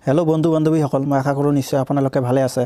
Hello बंधु बान्धवीসকল मैं आशा करूँ निश्चय आपनालोके भाले आछे।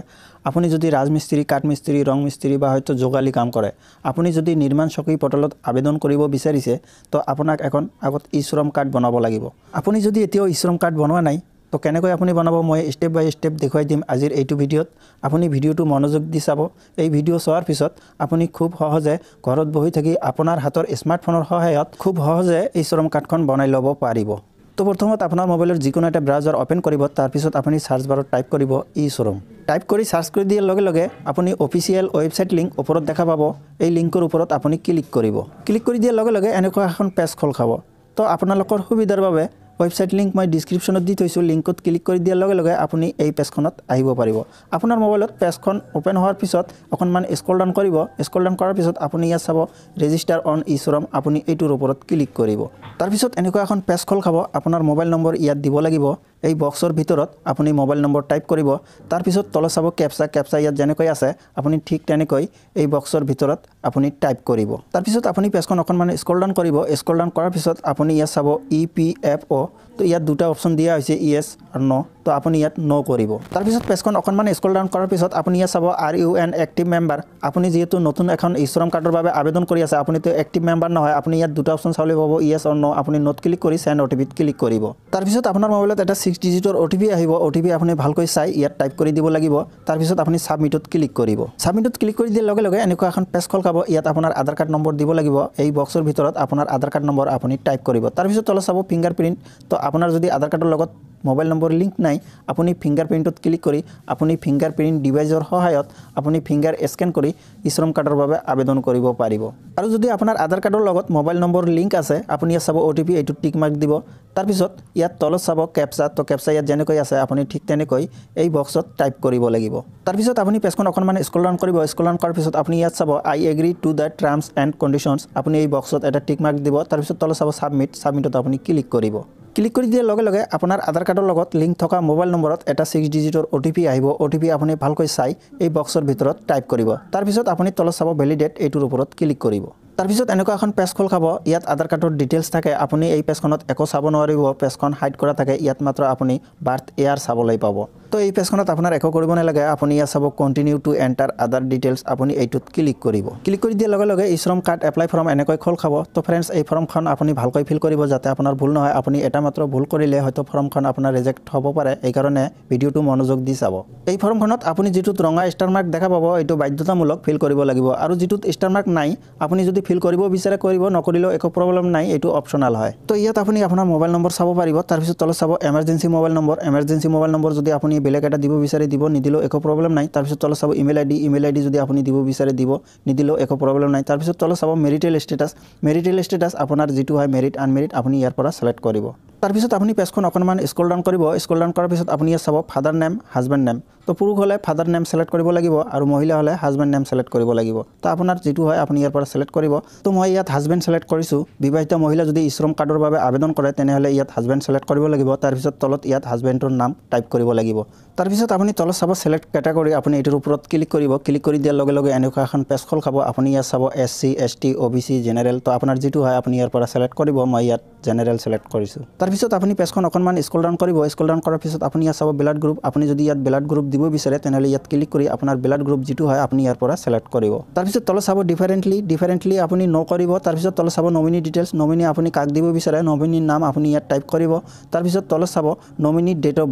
आपुनि जदि राजमिस्त्री काठमिस्त्री रंग मिस्त्री बा हयतो जोगाली काम करे आपुनि जदि निर्माण चकी पटलत आवेदन करिब बिचारिছে तो आपनाक এখন আগত ই শ্ৰম কাৰ্ড বনাব লাগিব। आपुनि जदि एतिও ই শ্ৰম কাৰ্ড বনোৱা নাই तो केनेকৈ आपुनि बनाब মই स्टेप बाय स्टेप देखुৱাই दिम আজিৰ এইটো ভিডিঅ'ত। आपुनि ভিডিঅ'টো মনোযোগ দি চাব। এই ভিডিঅ' চোৱাৰ পিছত आपुनि খুব সহজে ঘৰত বহি থাকি আপোনাৰ হাতৰ স্মাৰ্টফোনৰ সহায়ত খুব সহজে ই শ্ৰম কাৰ্ডখন বনাই ল'ব পাৰিব। तो प्रथमत अपना मोबाइलर जिकोनो एटा ब्राउजार ओपन करिब तार पिছত आपुनि सार्च बारत टाइप करिब इ श्रम टाइप करी सार्च करि दियार लगे लगे आपुनि ऑफिशियल वेबसाइट लिंक ऊपर देखा पाबो। এই লিংকৰ ওপৰত आपुनि क्लिक करिब। क्लिक करि दियार लगे लगे এনেকুৱা এখন পেজ খোল খাব। तो আপোনালোকৰ সুবিধাৰ বাবে वेबसाइट लिंक मैं डिस्क्रिप्शन दी थैसु लिंकत क्लिक कर दियार लगे लगे आपुनि এই পেজখনত আহিব পাৰিব। আপোনাৰ মোবাইলত পেজখন ওপেন হোৱাৰ পিছত অকনমান স্ক্ৰল ডাউন কৰিব। স্ক্ৰল ডাউন কৰাৰ পিছত আপুনি ইয়াত চাব ৰেজিষ্টাৰ অন ই শ্ৰম আপুনি এইটোৰ ওপৰত ক্লিক কৰিব। তাৰ পিছত এনেকুৱা এখন পেজ খোল খাব। আপোনাৰ মোবাইল নম্বৰ ইয়াত দিব লাগিব। এই বক্সৰ ভিতৰত আপুনি মোবাইল নম্বৰ টাইপ কৰিব। তাৰ পিছত তলত চাব ক্যাপচা ইয়াত যেনেকৈ আছে আপুনি ঠিক তেনেকৈ এই বক্সৰ ভিতৰত আপুনি টাইপ কৰিব। তাৰ পিছত আপুনি পেজখন অকনমান স্ক্ৰল ডাউন কৰিব। স্ক্ৰল ডাউন কৰাৰ পিছত আপুনি ইয়াত চাব EPFO तो ইয়াত দুটা অপশন দিয়া হৈছে ইয়েস আৰু নো। তো আপুনি ইয়াত নো কৰিব। তাৰ পিছত পেজখন অকনমান স্ক্ৰল ডাউন কৰাৰ পিছত আপুনি ইয়াত চাব are you an active member. আপুনি যেহেতু নতুন এখন ই শ্ৰম কাৰ্ডৰ বাবে আবেদন কৰি আছে আপুনি তো এক্টিভ মেম্বাৰ নহয়। আপুনি ইয়াত দুটা অপশন চাবলৈ পাব ইয়েস আৰু নো। আপুনি নোট ক্লিক কৰি সেন্ড ওটিপিত ক্লিক কৰিব। তাৰ পিছত আপোনাৰ মোবাইলত এটা 6 ডিজিটৰ ওটিপি আহিব। ওটিপি আপুনি ভালকৈ চাই ইয়াত টাইপ কৰি দিব লাগিব। তাৰ পিছত আপুনি সাবমিটত ক্লিক কৰিব। সাবমিটত ক্লিক কৰি দিয়াৰ লগে লগে এনেকুৱা এখন পেজ খোল খাব। ইয়াত আপোনাৰ আধাৰ কাৰ্ড নম্বৰ দিব লাগিব। এই বক্সৰ ভিতৰত আপোনাৰ আধাৰ কাৰ্ড নম্বৰ আপুনি টাইপ কৰিব। তাৰ পিছত তলত চাব ফিংগাৰপ্ৰিন্ট। তো আপোনাৰ যদি আধাৰ কাৰ্ডৰ লগত মোবাইল নম্বৰ লিংক নাই আপুনি ফিংগাৰপ্ৰিন্টত ক্লিক কৰি আপুনি ফিংগাৰপ্ৰিন্ট ডিভাইসৰ সহায়ত আপুনি ফিংগাৰ স্ক্যান কৰি ই শ্ৰম কাৰ্ডৰ বাবে আবেদন কৰিব পাৰিব। আৰু যদি আপোনাৰ আধাৰ কাৰ্ডৰ লগত মোবাইল নম্বৰ লিংক আছে আপুনি ইয়াত চাব ওটিপি এইটো টিক মাৰ্ক দিব। তাৰ পিছত ইয়াত তলত চাব ক্যাপচা। তো ক্যাপচা ইয়াত যেনেকৈ আছে আপুনি ঠিক তেনেকৈ এই বক্সত টাইপ কৰিব লাগিব। তাৰ পিছত আপুনি পেজখন অকনমান স্ক্ৰল ডাউন কৰিব। স্ক্ৰল ডাউন কৰাৰ পিছত আপুনি ইয়াত চাব আই agri to the terms and conditions. আপুনি এই বক্সত এটা টিক মাৰ্ক দিব। তাৰ পিছত তলত চাব সাবমিটত আপুনি ক্লিক কৰিব। ক্লিক কৰি দিয়াৰ লগে লগে আপোনাৰ আধাৰ কাৰ্ডৰ লগত লিংক থকা মোবাইল নম্বৰত এটা 6 ডিজিটৰ ওটিপি আহিব। ওটিপি আপুনি ভালকৈ চাই এই বক্সৰ ভিতৰত টাইপ কৰিব। তাৰ পিছত আপুনি তলত চাব ভ্যালিডেট এইটোৰ ওপৰত ক্লিক কৰিব। তাৰ পিছত এনেকুৱা এখন পেজ খোল খাব। ইয়াত আধাৰ কাৰ্ডৰ ডিটেইলছ থাকে। আপুনি এই পেজখনত একো চাব নোৱাৰিব। পেজখন হাইড কৰা থাকে। ইয়াত মাত্ৰ আপুনি বাৰ্থ ইয়াৰ চাবলৈ পাব। তো এই পেজখনত আপোনাৰ একো কৰিব নালাগে। আপুনি ইয়াত চাব কন্টিনিউ টু এন্টাৰ আদাৰ ডিটেইলছ আপুনি এইটোত ক্লিক কৰিব। ক্লিক কৰি দিয়াৰ লগে লগে ই শ্ৰম কাৰ্ড এপ্লাই ফৰ্ম এনেকৈ খোল খাব। তো ফ্ৰেন্ডছ এই ফৰ্মখন আপুনি ভালকৈ ফিল কৰিব যাতে আপোনাৰ ভুল নহয়। আপুনি এটা মাত্ৰ ভুল কৰিলে হয়তো ফৰ্মখন আপোনাৰ ৰিজেক্ট হ'ব পাৰে। এই কাৰণে ভিডিঅ'টো মনোযোগ দি চাব। এই ফৰ্মখনত আপুনি যেটোত ৰঙা ষ্টাৰ মাৰ্ক দেখা পাব এইটো বাধ্যতামূলক ফিল কৰিব লাগিব। আৰু যেটোত ষ্টাৰ মাৰ্ক নাই আপুনি যদি ফিল কৰিব বিচাৰে কৰিব নকৰিলেও একো প্ৰবলেম নাই। এইটো অপচনাল হয়। তো ইয়াত আপুনি আপোনাৰ মোবাইল নম্বৰ চাব পাৰিব। তাৰ পিছত তলত চাব এমাৰ্জেন্সি মোবাইল নম্বৰ। এমাৰ্জেন্সি মোবাইল নম্বৰ যদি আপুনি বেলেগ এটা দিব বিচাৰে দিব নিদিলেও একো প্ৰবলেম নাই। তাৰ পিছত তলত চাব ইমেইল আইডি যদি আপুনি দিব বিচাৰে দিব নিদিলেও একো প্ৰবলেম নাই। তাৰ পিছত তলত চাব মেৰিটেল ষ্টেটাছ আপোনাৰ যেটো হয় মেৰিট আনমেৰিট আপুনি ইয়াৰ পৰা সিলেক্ট কৰিব। তাৰ পিছত আপুনি পেজখন অকনমান স্ক্ৰল ডাউন কৰিব। স্ক্ৰল ডাউন কৰাৰ পিছত আপুনি ইয়াত চাব ফাদাৰ নেম হাজবেণ্ড নেম। তো পুৰুষ হলে ফাদাৰ নেম সিলেক্ট কৰিব লাগিব আৰু মহিলা হলে হাজবেণ্ড নেম সিলেক্ট কৰিব লাগিব। তো আপোনাৰ যেটো হয় আপুনি ইয়াৰ পৰা সিলেক্ট কৰিব। তো মই ইয়াত হাজবেণ্ড সিলেক্ট কৰিছো। বিবাহিত মহিলা যদি ই শ্ৰম কাৰ্ডৰ বাবে আবেদন কৰে তেনেহলে ইয়াত হাজবেণ্ড সিলেক্ট কৰিব লাগিব। তাৰ পিছত তলত ইয়াত হাজবেণ্ডৰ নাম টাইপ কৰিব লাগিব। তাৰ পিছত আপুনি তলত চাব সিলেক্ট ক্যাটাগৰী আপুনি এটোৰ ওপৰত ক্লিক কৰিব। ক্লিক কৰি দিয়াৰ লগে লগে এনেকুৱা এখন পেজ খোল খাব। আপুনি ইয়াত চাব SC ST OBC জেনাৰেল। তো আপোনাৰ যেটো হয় আপুনি ইয়াৰ পৰা সিলেক্ট কৰিব। মই ইয়াত জেনাৰেল সিলেক্ট কৰিছো। তাৰ পিছত আপুনি পেজখন অকনমান স্ক্ৰল ডাউন কৰিব। স্ক্ৰল ডাউন কৰাৰ পিছত আপুনি ইয়াত চাব ব্লাড গ্ৰুপ। আপুনি যদি ইয়াত ব্লাড গ্ৰুপ দিব বিচাৰে তেনেহলে ইয়াত ক্লিক কৰি আপোনাৰ ব্লাড গ্ৰুপ যেটো হয় আপুনি ইয়াৰ পৰা সিলেক্ট কৰিব। তাৰ পিছত তলত চাব ডিফাৰেন্টলি আপুনি নো কৰিব। তাৰ পিছত তলত চাব নমিনি ডিটেইলছ। নমিনি আপুনি কাক দিব বিচাৰে নমিনিৰ নাম আপুনি ইয়াত টাইপ কৰিব। তাৰ পিছত তলত চাব নমিনি ডেট অফ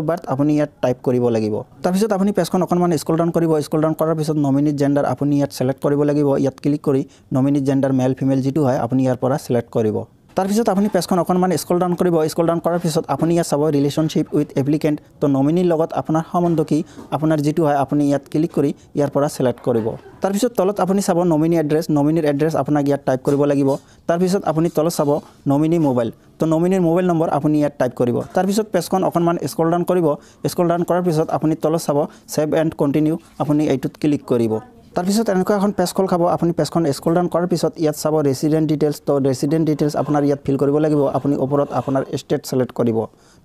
বাৰ্থ আপুনি ইয়াত টাইপ কৰিব লাগিব। তাৰ পিছত আপুনি পেজখন অকনমান স্ক্ৰল ডাউন কৰিব। স্ক্ৰল ডাউন কৰাৰ পিছত নমিনি জেন্ডাৰ আপুনি ইয়াত সিলেক্ট কৰিব লাগিব। ইয়াত ক্লিক কৰি নমিনি জেন্ডাৰ মেল ফিমেল যেটো হয় আপুনি ইয়াৰ পৰা সিলেক্ট কৰিব। তাৰ পিছত আপুনি পেজখন অকনমান স্ক্ৰল ডাউন কৰিব। স্ক্ৰল ডাউন কৰাৰ পিছত আপুনি ইয়াত চাব ৰিলেশনশ্বিপ উইথ এপ্লিকেন্ট। তো নমিনিৰ লগত আপোনাৰ সম্বন্ধ কি আপোনাৰ যেটো হয় আপুনি ইয়াত ক্লিক কৰি ইয়াৰ পৰা সিলেক্ট কৰিব। তাৰ পিছত তলত আপুনি চাব নমিনি এড্ৰেছ। নমিনিৰ এড্ৰেছ আপোনাক ইয়াত টাইপ কৰিব লাগিব। তাৰ পিছত আপুনি তলত চাব নমিনি মোবাইল। তো নমিনিৰ মোবাইল নম্বৰ আপুনি ইয়াত টাইপ কৰিব। তাৰ পিছত পেজখন অকনমান স্ক্ৰল ডাউন কৰিব। স্ক্ৰল ডাউন কৰাৰ পিছত আপুনি তলত চাব সেভ এণ্ড কন্টিনিউ আপুনি এইটোত ক্লিক কৰিব। তাৰপিছত এনেকুৱা এখন পেজ খোল খাব আপুনি পেজখন স্ক্ৰল ডাউন কৰাৰ পিছত ইয়াত চাব ৰেচিডেণ্ট ডিটেইলছ তো ৰেচিডেণ্ট ডিটেইলছ আপোনাৰ ইয়াত ফিল কৰিব লাগিব আপুনি ওপৰত আপোনাৰ ষ্টেট সিলেক্ট কৰিব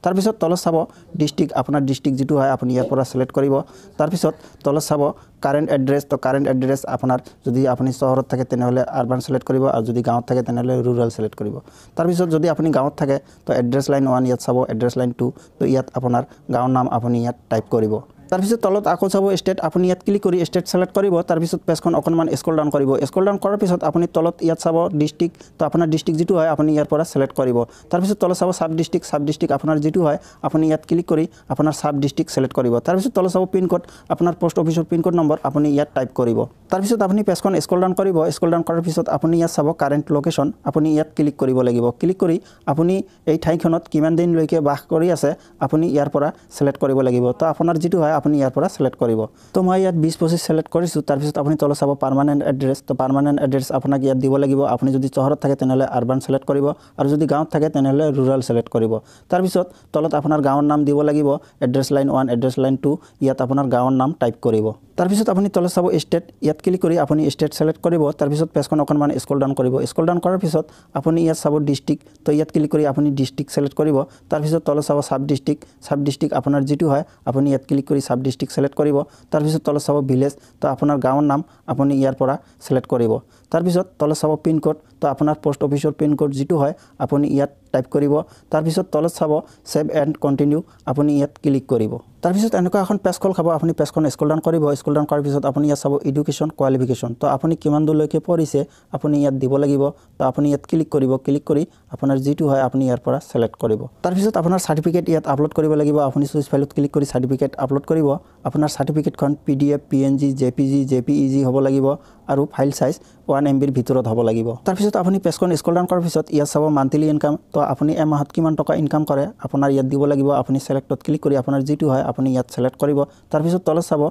তাৰপিছত তলত চাব ডিস্ট্ৰিক্ট আপোনাৰ ডিস্ট্ৰিক্ট যেটো হয় আপুনি ইয়াৰ পৰা সিলেক্ট কৰিব তাৰপিছত তলত চাব কাৰেন্ট এড্ৰেস তো কাৰেন্ট এড্ৰেস আপনাৰ যদি আপনি শহৰত থাকে তেনেহলে আৰবান সিলেক্ট কৰিব আৰ যদি গাঁৱত থাকে তেনেহলে ৰুৰাল সিলেক্ট কৰিব তাৰপিছত যদি আপনি গাঁৱত থাকে তো এড্ৰেস লাইন 1 ইয়াত চাব এড্ৰেস লাইন 2 তো ইয়াত আপোনাৰ গাঁৱৰ নাম আপনি ইয়াত টাইপ কৰিব তাৰপিছত তলত আকৌ চাব ষ্টেট আপুনি ইয়াত ক্লিক কৰি ষ্টেট সিলেক্ট কৰিব তাৰপিছত পেজখন অকনমান স্ক্ৰল ডাউন কৰিব স্ক্ৰল ডাউন কৰাৰ পিছত আপুনি তলত ইয়াত চাব ডিস্ট্ৰিক্ট তো আপোনাৰ ডিস্ট্ৰিক্ট যেটো হয় আপুনি ইয়াৰ পৰা সিলেক্ট কৰিব তাৰপিছত তলত চাব সাব ডিস্ট্ৰিক্ট আপোনাৰ যেটো হয় আপুনি ইয়াত ক্লিক কৰি আপোনাৰ সাব ডিস্ট্ৰিক্ট সিলেক্ট কৰিব তাৰপিছত তলত চাব পিন কোড আপোনাৰ পোষ্ট অফিচৰ পিন কোড নম্বৰ আপুনি ইয়াত টাইপ কৰিব তাৰপিছত আপুনি পেজখন স্ক্ৰল ডাউন কৰিব স্ক্ৰল ডাউন কৰাৰ পিছত আপুনি ইয়াত চাব কাৰেন্ট লোকেশন আপুনি ইয়াত ক্লিক কৰিব লাগিব ক্লিক কৰি আপুনি এই ঠাইখনত কিমান দিন লৈকে বাস কৰি আছে আপুনি ইয়াৰ পৰা সিলেক্ট কৰিব লাগিব তো আপোনাৰ যেটো হয় আপুনি ইয়াৰ পৰা সিলেক্ট কৰিব তো মই ইয়াত 2025 সিলেক্ট কৰিছো তাৰপিছত আপুনি তলত চাব পাৰ্মানেন্ট এড্ৰেছ তো পাৰ্মানেন্ট এড্ৰেছ আপোনাক ইয়াত দিব লাগিব আপুনি যদি চহৰত থাকে তেনেহলে আৰবান সিলেক্ট কৰিব আৰু যদি গাঁৱত থাকে তেনেহলে ৰুৰাল সিলেক্ট কৰিব তাৰপিছত তলত আপোনাৰ গাঁৱৰ নাম দিব লাগিব এড্ৰেছ লাইন 1 এড্ৰেছ লাইন 2 ইয়াত আপোনাৰ গাঁৱৰ নাম টাইপ কৰিব তাৰপিছত আপুনি তলত চাব ষ্টেট ইয়াত ক্লিক কৰি আপুনি ষ্টেট সিলেক্ট কৰিব তাৰপিছত পেজখন অকনমান স্ক্ৰল ডাউন কৰিব স্ক্ৰল ডাউন কৰাৰ পিছত আপুনি ইয়াত চাব ডিস্ট্ৰিক্ট তো ইয়াত ক্লিক কৰি আপুনি ডিস্ট্ৰিক্ট সিলেক্ট কৰিব তাৰপিছত তলত চাব সাব ডিস্ট্ৰিক্ট আপোনাৰ যেটো হয় আপুনি ইয়াত ক্লিক কৰি সাব ডিস্ট্ৰিক্ট সিলেক্ট কৰিব তাৰপিছত তলত চাব ভিলেজ তো আপোনাৰ গাঁৱৰ নাম আপুনি ইয়াৰ পৰা সিলেক্ট কৰিব তাৰপিছত তলত চাব পিন কোড তো আপোনাৰ পোষ্ট অফিচৰ পিন কোড যেটো হয় আপুনি ইয়াত টাইপ কৰিব তাৰপিছত তলত চাব সেভ এণ্ড কন্টিনিউ আপুনি ইয়াত ক্লিক কৰিব তাৰপিছত এনেকুৱা এখন পেজ খোল খাব আপুনি পেজখন স্ক্ৰল ডাউন কৰিব স্ক্ৰল ডাউন কৰাৰ পিছত আপুনি ইয়াত চাব এডুকেশ্যন কোৱালিফিকেশ্যন তো আপুনি কিমান দূৰলৈকে পঢ়িছে আপুনি ইয়াত দিব লাগিব তো আপুনি ইয়াত ক্লিক কৰিব ক্লিক কৰি আপোনাৰ যেটো হয় আপুনি ইয়াৰ পৰা সিলেক্ট কৰিব তাৰপিছত আপোনাৰ সাৰ্টিফিকেট ইয়াত আপলোড কৰিব লাগিব আপুনি চুইচ ফাইলত ক্লিক কৰি সাৰ্টিফিকেট আপলোড কৰিব আপোনাৰ সাৰ্টিফিকেটখন PDF PNG JPG হ'ব লাগিব আৰু ফাইল সাইজ 1 MB ভিতৰত হ'ব লাগিব তাৰপিছত আপুনি পেজখন স্ক্ৰল ডাউন কৰাৰ পিছত ইয়াত চাব মান্থলি ইনকাম তো আপুনি এমাহত কিমান টকা ইনকাম কৰে আপোনাৰ ইয়াত দিব লাগিব আপুনি সিলেক্টত ক্লিক কৰি আপোনাৰ যেটো হয় আপুনি ইয়াত সিলেক্ট কৰিব তাৰপিছত তলত চাব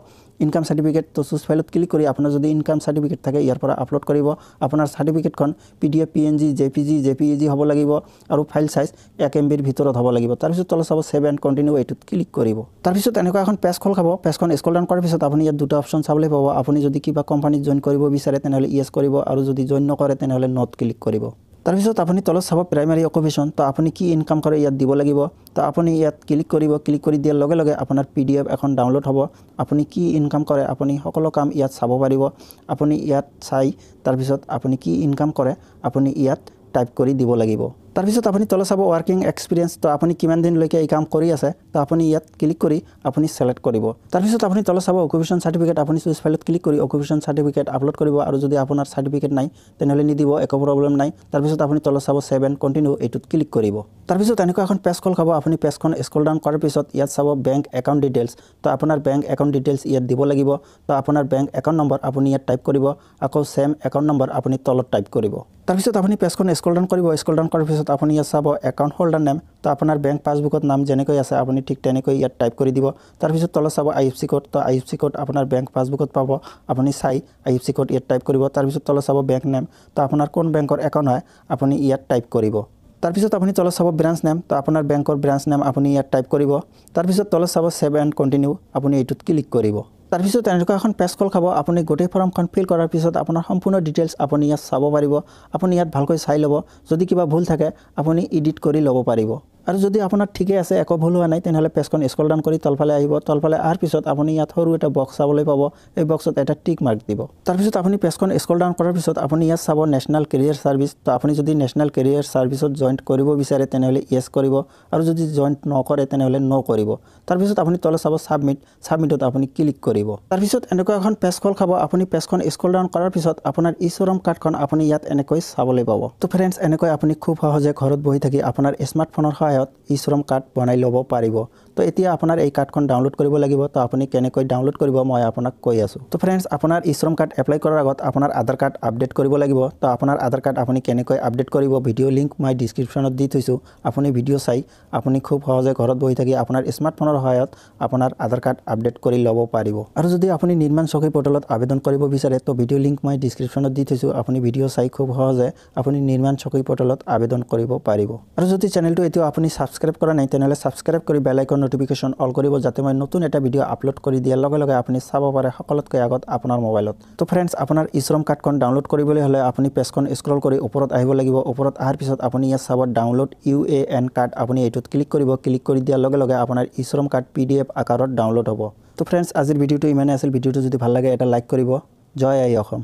ইনকাম সাৰ্টিফিকেট তো চুজ ফাইলত ক্লিক কৰি আপোনাৰ যদি ইনকাম সাৰ্টিফিকেট থাকে ইয়াৰ পৰা আপলোড কৰিব আপোনাৰ সাৰ্টিফিকেটখন PDF PNG JPG হ'ব লাগিব আৰু ফাইল সাইজ 1 MB ভিতৰত হ'ব লাগিব তাৰপিছত তলত চাব সেভ এণ্ড কন্টিনিউ এটোত ক্লিক কৰিব তাৰপিছত এনেকুৱা এখন পেজ খোল খাব পেজখন স্ক্ৰল ডাউন কৰাৰ পিছত আপুনি ইয়াত দুটা অপচন চাবলৈ পাব আপুনি যদি কিবা কোম্পানীত জয়েন কৰিব বিচাৰে তেনেহলে ইয়েস কৰিব আৰু যদি জয়েন নকৰে তেনেহলে নট ক্লিক কৰিব তাৰপিছত আপুনি তলত চাব প্ৰাইমাৰী অকুপেশ্যন তো আপুনি কি ইনকাম কৰে ইয়াত দিব লাগিব তো আপুনি ইয়াত ক্লিক কৰিব ক্লিক কৰি দিয়াৰ লগে লগে আপোনাৰ PDF এখন ডাউনলোড হ'ব আপুনি কি ইনকাম কৰে আপুনি সকলো কাম ইয়াত চাব পাৰিব আপুনি ইয়াত চাই তাৰপিছত আপুনি কি ইনকাম কৰে আপুনি ইয়াত টাইপ কৰি দিব লাগিব তাৰপিছত আপুনি তলত চাব ওয়াৰ্কিং এক্সপিৰিয়েন্স তো আপুনি কিমান দিন লৈকে এই কাম কৰি আছে তো আপুনি ইয়াত ক্লিক কৰি আপুনি সিলেক্ট কৰিব তাৰপিছত আপুনি তলত চাব অকুপেশ্যন সাৰ্টিফিকেট আপুনি চুইচ ফাইলত ক্লিক কৰি অকুপেশ্যন সাৰ্টিফিকেট আপলোড কৰিব আৰু যদি আপোনাৰ সাৰ্টিফিকেট নাই তেনেহলে নিদিব একো প্ৰবলেম নাই তাৰপিছত আপুনি তলত চাব সেভ এণ্ড কন্টিনিউ এটোত ক্লিক কৰিব তাৰপিছত এনেকুৱা এখন পেজ খোল খাব আপুনি পেজখন স্ক্ৰল ডাউন কৰাৰ পিছত ইয়াত চাব বেংক একাউণ্ট ডিটেইলছ তো আপোনাৰ বেংক একাউণ্ট ডিটেইলছ ইয়াত দিব লাগিব তো আপোনাৰ বেংক একাউণ্ট নম্বৰ আপুনি ইয়াত টাইপ কৰিব আকৌ সেম একাউণ্ট নম্বৰ আপুনি তলত টাইপ কৰিব তাৰপিছত আপুনি পেজখন স্ক্ৰল ডাউন কৰিব স্ক্ৰল ডাউন কৰাৰ পিছত আপুনি ইয়াত চাব একাউণ্ট হোল্ডাৰ নেম তো আপোনাৰ বেংক পাছবুকত নাম যেনেকৈ আছে আপুনি ঠিক তেনেকৈ ইয়াত টাইপ কৰি দিব তাৰপিছত তলত চাব IFSC কোড তো IFSC কোড আপোনাৰ বেংক পাছবুকত পাব আপুনি চাই IFSC কোড ইয়াত টাইপ কৰিব তাৰপিছত তলত চাব বেংক নেম তো আপোনাৰ কোন বেংকৰ একাউণ্ট হয় আপুনি ইয়াত টাইপ কৰিব তাৰপিছত আপুনি তলত চাব ব্ৰাঞ্চ নেম তো আপোনাৰ বেংকৰ ব্ৰাঞ্চ নেম আপুনি ইয়াত টাইপ কৰিব তাৰপিছত তলত চাব সেভ এণ্ড কন্টিনিউ আপুনি এটোত ক্লিক কৰিব তাৰপিছত এনেকুৱা এখন পেজ খোল খাব আপুনি গোটেই ফৰ্মখন ফিল কৰাৰ পিছত আপোনাৰ সম্পূৰ্ণ ডিটেইলছ আপুনি ইয়াত চাব পাৰিব আপুনি ইয়াত ভালকৈ চাই ল'ব যদি কিবা ভুল থাকে আপুনি এডিট কৰি ল'ব পাৰিব আৰু যদি আপোনাৰ ঠিকে আছে একো ভুল হোৱা নাই তেনেহলে পেজখন স্ক্ৰল ডাউন কৰি তলফালে আহিব তলফালে আহাৰ পিছত আপুনি ইয়াত সৰু এটা বক্স চাবলৈ পাব এই বক্সত এটা টিক মাৰ্ক দিব তাৰপিছত আপুনি পেজখন স্ক্ৰল ডাউন কৰাৰ পিছত আপুনি ইয়াত চাব নেশ্যনেল কেৰিয়াৰ সাৰ্ভিস তো আপুনি যদি নেশ্যনেল কেৰিয়াৰ সাৰ্ভিসত জয়েন কৰিব বিচাৰে তেনেহলে ইয়েস কৰিব আৰু যদি জয়েন নকৰে তেনেহলে নো কৰিব তাৰপিছত আপুনি তলত চাব সাবমিটত আপুনি ক্লিক কৰিব তাৰপিছত এনেকুৱা এখন পেজ খোল খাব আপুনি পেজখন স্ক্ৰল ডাউন কৰাৰ পিছত আপোনাৰ ইশ্ৰম কাৰ্ডখন আপুনি ইয়াত এনেকৈ চাবলৈ পাব তো ফ্ৰেণ্ডছ এনেকৈ আপুনি খুব সহজে ঘৰত বহি থাকি আপোনাৰ স্মাৰ্টফোনৰ ইশ্ৰম কাৰ্ড বনাই ল'ব পাৰিব তো এতিয়া আপোনাৰ এই কাৰ্ডখন ডাউনলোড কৰিব লাগিব তো আপুনি কেনেকৈ ডাউনলোড কৰিব মই আপোনাক কৈ আছো তো ফ্ৰেণ্ডছ আপোনাৰ ইশ্ৰম কাৰ্ড এপ্লাই কৰাৰ আগত আপোনাৰ আধাৰ কাৰ্ড আপডেট কৰিব লাগিব তো আপোনাৰ আধাৰ কাৰ্ড আপুনি কেনেকৈ আপডেট কৰিব ভিডিও লিংক মই ডেসক্ৰিপচনত দি থৈছো আপুনি ভিডিও চাই আপুনি খুব সহজে ঘৰত বহি থাকি আপোনাৰ স্মাৰ্টফোনৰ সহায়ত আপোনাৰ আধাৰ কাৰ্ড আপডেট কৰি ল'ব পাৰিব আৰু যদি আপুনি নিৰ্মাণ চকী পৰ্টেলত আবেদন কৰিব বিচাৰে তো ভিডিও লিংক মই ডেসক্ৰিপচনত দি থৈছো আপুনি ভিডিও চাই খুব সহজে আপুনি নিৰ্মাণ চকী পৰ্টেলত আবেদন কৰিব পাৰিব আৰু যদি চেনেলটো এতিয়াও আপুনি আপুনি সাবস্ক্ৰাইব কৰা নাই তেনেহলে সাবস্ক্ৰাইব কৰি বেল আইকন নোটিফিকেশন অল কৰিব যাতে মই নতুন এটা ভিডিও আপলোড কৰি দিয়াৰ লগে লগে আপুনি চাব পাৰে সকলোতকৈ আগত আপোনাৰ মোবাইলত তো ফ্ৰেন্ডছ আপোনাৰ ইশ্ৰম কাৰ্ডখন ডাউনলোড কৰিবলৈ হলে আপুনি পেজখন স্ক্ৰল কৰি ওপৰত আহিব লাগিব ওপৰত অহাৰ পিছত আপুনি ইয়াত চাব ডাউনলোড UAN কাৰ্ড আপুনি এইটোত ক্লিক কৰিব ক্লিক কৰি দিয়াৰ লগে লগে আপোনাৰ ইশ্ৰম কাৰ্ড PDF আকাৰত ডাউনলোড হ'ব তো ফ্ৰেন্ডছ আজিৰ ভিডিওটো ইমানে আছিল ভিডিওটো যদি ভাল লাগে এটা লাইক কৰিব জয় আই অসম